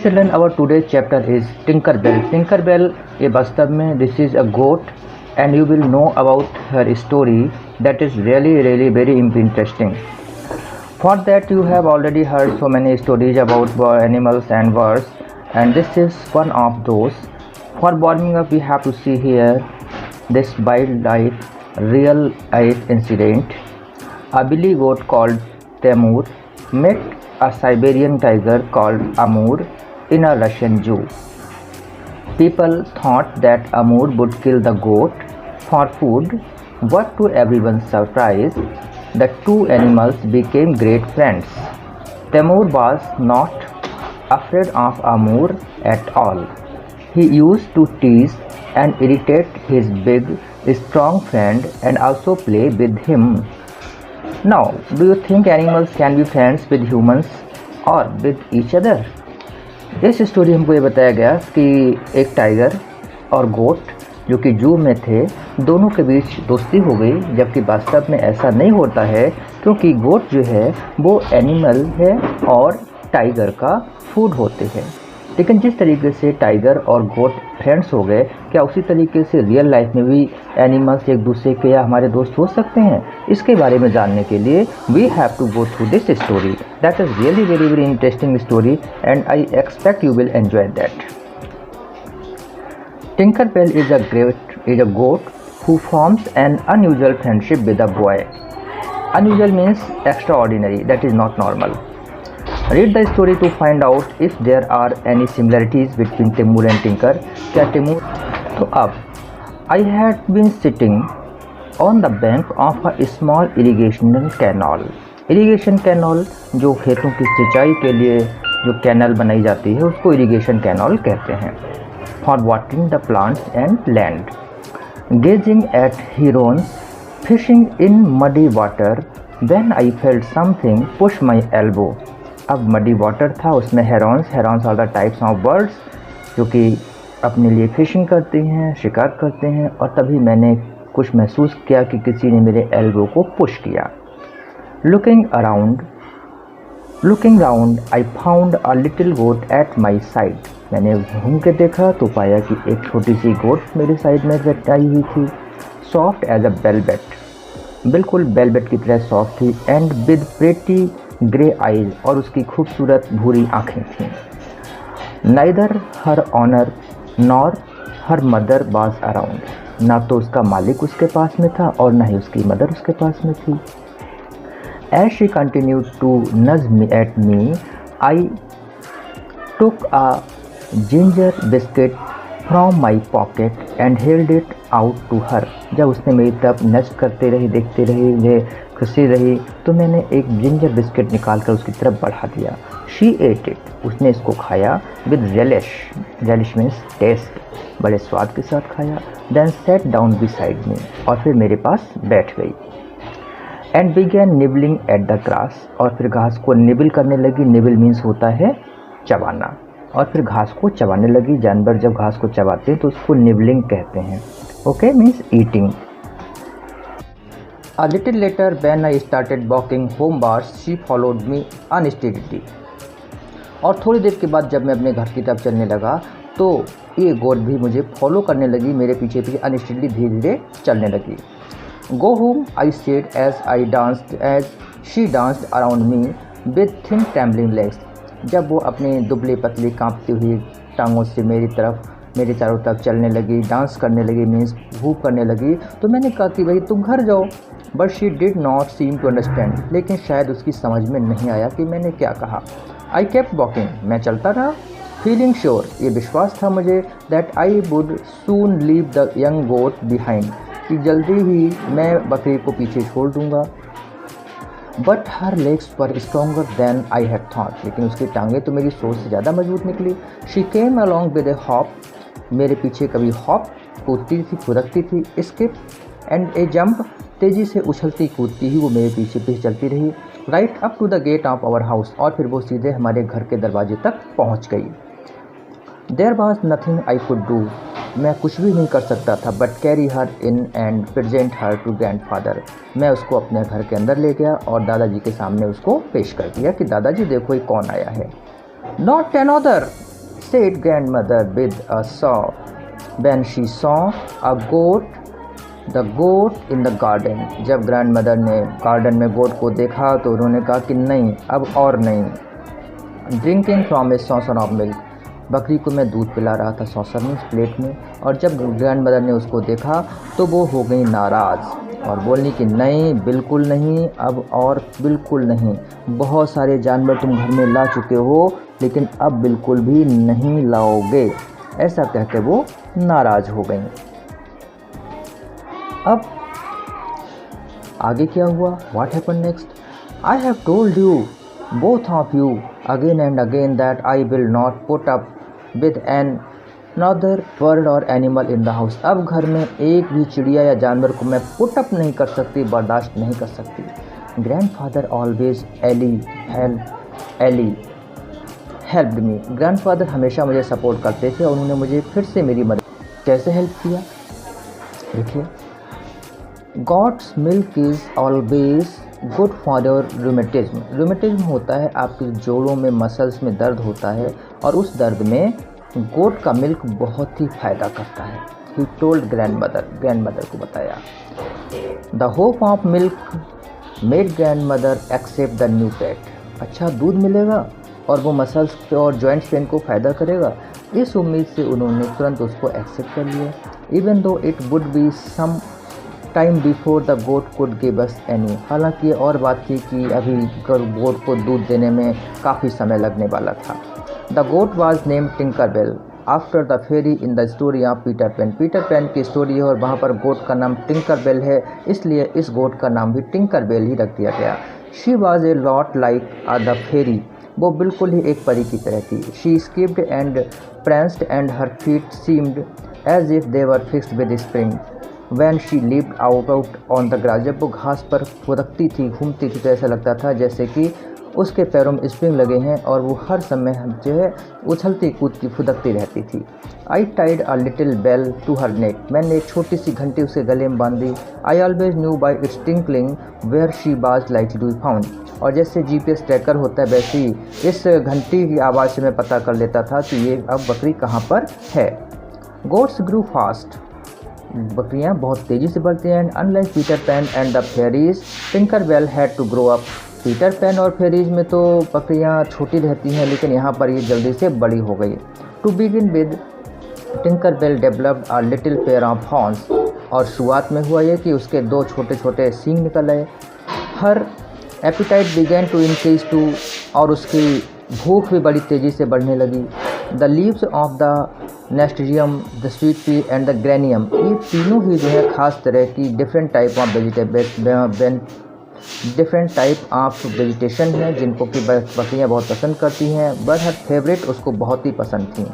Children, our today's chapter is Tinkerbell. Tinkerbell ये वास्तव में this is a goat and you will know about her story that is really very interesting. For that you have already heard so many stories about animals and birds, and this is one of those. For warming up we have to see here this wildlife real life incident. A billy goat called Temur met a Siberian tiger called Amur in a Russian zoo. People thought that Amur would kill the goat for food, but to everyone's surprise, the two animals became great friends. Temur was not afraid of Amur at all. He used to tease and irritate his big, strong friend and also play with him. Now, do you think animals can be friends with humans or with each other? इस story हमको ये बताया गया कि एक tiger और गोट जो कि जू में थे, दोनों के बीच दोस्ती हो गई, जबकि वास्तव में ऐसा नहीं होता है क्योंकि गोट जो है वो एनिमल है और टाइगर का फूड होते हैं। लेकिन जिस तरीके से टाइगर और गोट फ्रेंड्स हो गए, क्या उसी तरीके से रियल लाइफ में भी एनिमल्स एक दूसरे के या हमारे दोस्त हो सकते हैं? इसके बारे में जानने के लिए we have to go through this story that is really very interesting story and I expect you will enjoy that. Tinkerbell is a goat who forms an unusual friendship with a boy. Unusual means extraordinary, that is not normal. Read the story to find out if there are any similarities between Temur and Tinker. क्या Temur? तो अब I had been sitting on the bank of a small irrigation canal. Irrigation canal जो खेतों की सिंचाई के लिए जो कैनल बनाई जाती है उसको irrigation canal कहते हैं. For watering the plants and land, gazing at herons fishing in muddy water, then I felt something push my elbow. अब muddy water था, उसमें herons are the types of birds जो कि अपने लिए फिशिंग करते हैं, शिकार करते हैं, और तभी मैंने कुछ महसूस किया कि किसी ने मेरे एल्बो को पुश किया. Looking round, I found a little goat at my side. मैंने घूम के देखा तो पाया कि एक छोटी सी गोट मेरे साइड में बैठी हुई थी. सॉफ्ट एज अ वेलवेट, बिल्कुल वेलवेट की तरह सॉफ्ट थी, and with pretty grey eyes, और उसकी खूबसूरत भूरी आँखें थीं. Neither her owner nor her mother was around. ना तो उसका मालिक उसके पास में था और ना ही उसकी मदर उसके पास में थी. As she continued to nudge me at me, I took a ginger biscuit from my pocket and held it out to her. जब उसने मेरी तरफ नज करते रही, देखते रही, मुझे खुशी रही, तो मैंने एक जिंजर बिस्किट निकाल कर उसकी तरफ बढ़ा दिया. She ate it. उसने इसको खाया with relish. Relish means taste. बड़े स्वाद के साथ खाया. Then sat down beside me. और फिर मेरे पास बैठ गई. And began nibbling at the grass. और फिर घास को निबल करने लगी. निबल मीन्स होता है चबाना. और फिर घास को चबाने लगी. जानवर जब घास को चबाते हैं तो उसको निबलिंग कहते हैं. Okay, means eating. A little later when I started walking homewards she followed me unsteadily. और थोड़ी देर के बाद जब मैं अपने घर की तरफ चलने लगा तो ये गोट भी मुझे फॉलो करने लगी. मेरे पीछे पीछे अनस्टेडिली धीरे धीरे चलने लगी. Go home, I said as she danced around me with thin trembling legs. जब वो अपने दुबले पतली कांपती हुई टांगों से मेरे चारों तरफ चलने लगी, डांस करने लगी, मीन्स वूप करने लगी, तो मैंने कहा कि भाई तुम घर जाओ. But she did not seem to understand. लेकिन शायद उसकी समझ में नहीं आया कि मैंने क्या कहा. I kept walking. मैं चलता रहा. फीलिंग श्योर, ये विश्वास था मुझे, that I would soon leave the young goat behind, कि जल्दी ही मैं बकरी को पीछे छोड़ दूंगा. But her legs were stronger than I had thought. लेकिन उसकी टांगें तो मेरी सोच से ज़्यादा मजबूत निकली. She came along with A hop. मेरे पीछे कभी हॉप कूदती थी, फुदकती थी, स्किप एंड ए जंप. तेज़ी से उछलती कूदती ही वो मेरे पीछे पीछे चलती रही. Right up to the gate of our house. और फिर वो सीधे हमारे घर के दरवाजे तक पहुँच गई. There was nothing I could do. मैं कुछ भी नहीं कर सकता था but carry her in and present her to grandfather. मैं उसको अपने घर के अंदर ले गया और दादाजी के सामने उसको पेश कर दिया कि दादाजी देखो ये कौन आया है. Not another said grandmother with a sob when she saw a the goat in the garden. जब grandmother ने garden में goat को देखा तो उन्होंने कहा कि नहीं, अब और नहीं. Drinking from a saucer of milk. बकरी को मैं दूध पिला रहा था सॉसर में, प्लेट में, और जब ग्रैंडमदर ने उसको देखा तो वो हो गई नाराज़ और बोलनी कि नहीं, बिल्कुल नहीं, अब और बिल्कुल नहीं. बहुत सारे जानवर तुम घर में ला चुके हो लेकिन अब बिल्कुल भी नहीं लाओगे. ऐसा कहते वो नाराज़ हो गई. अब आगे क्या हुआ? What happened next? I have told you, both of you, again and again that I will not put up with another bird or animal in the house. अब घर में एक भी चिड़िया या जानवर को मैं पुट अप नहीं कर सकती, बर्दाश्त नहीं कर सकती. Grandfather always helped me. Grandfather हमेशा मुझे सपोर्ट करते थे और उन्होंने मुझे फिर से मेरी मदद. कैसे हेल्प किया? देखिए, Goat's milk is always good for your rheumatism. Rheumatism होता है आपके जोड़ों में, मसल्स में दर्द होता है और उस दर्द में गोट का मिल्क बहुत ही फ़ायदा करता है. ही टोल्ड ग्रैंडमदर को बताया. The hope of milk made grandmother accept the new pet. अच्छा दूध मिलेगा और वो मसल्स और जॉइंट पेन को फ़ायदा करेगा, इस उम्मीद से उन्होंने तुरंत उसको एक्सेप्ट कर लिया. Even though it would be some time before the goat could give us any. हालांकि और बात थी कि अभी गोट को दूध देने में काफ़ी समय लगने वाला था. The goat was named Tinkerbell after the fairy in the story of Peter Pan. Peter Pan की स्टोरी है और वहाँ पर गोट का नाम टिंकरबेल है, इसलिए इस गोट का नाम भी टिंकरबेल ही रख दिया गया. She was a lot like the fairy. वो बिल्कुल ही एक परी की तरह थी. She skipped and pranced and her feet seemed as if they were fixed with spring. When she leaped out on the grass. जब वो घास पर फुदकती थी, घूमती थी, तो ऐसा लगता था जैसे कि उसके पैरों में स्प्रिंग लगे हैं और वो हर समय जो है उछलती कूदती फुदकती रहती थी. I tied a little bell to her neck. मैंने एक छोटी सी घंटी उसके गले में बांध दी. I always knew by its tinkling where she was likely to be found. और जैसे GPS ट्रैकर होता है वैसे ही इस घंटी की आवाज़ से मैं पता कर लेता था कि ये अब बकरी कहाँ पर है. Goats grew fast. बकरियाँ बहुत तेज़ी से बढ़ती हैं. Unlike Peter Pan and the fairies, Tinkerbell had to grow up. Peter Pan और फेरीज में तो बकरियाँ छोटी रहती हैं, लेकिन यहाँ पर ये जल्दी से बड़ी हो गई. To begin with, Tinkerbell developed a little pair of horns. और शुरुआत में हुआ ये कि उसके दो छोटे छोटे सींग निकल आए. Her appetite began to increase too. और उसकी भूख भी बड़ी तेज़ी से बढ़ने लगी. The leaves of the nasturtium, the sweet pea and the geranium. ये तीनों ही जो है खास तरह की डिफरेंट टाइप ऑफ वेजिटेशन है जिनको कि बकरियाँ बहुत पसंद करती हैं. बट हर फेवरेट उसको बहुत ही पसंद थी.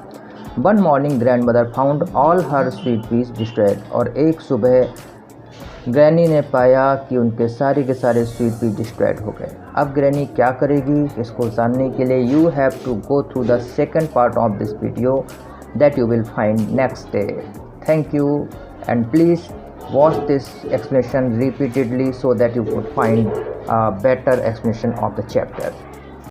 One morning grandmother found all her sweet peas destroyed. और एक सुबह ग्रैनी ने पाया कि उनके सारे के सारे स्वीट पी डिस्ट्रॉयड हो गए. अब ग्रैनी क्या करेगी, इसको जानने के लिए you have to go through the second part of this video that you will find next day. Thank you, and please watch this explanation repeatedly so that you could find a better explanation of the chapter.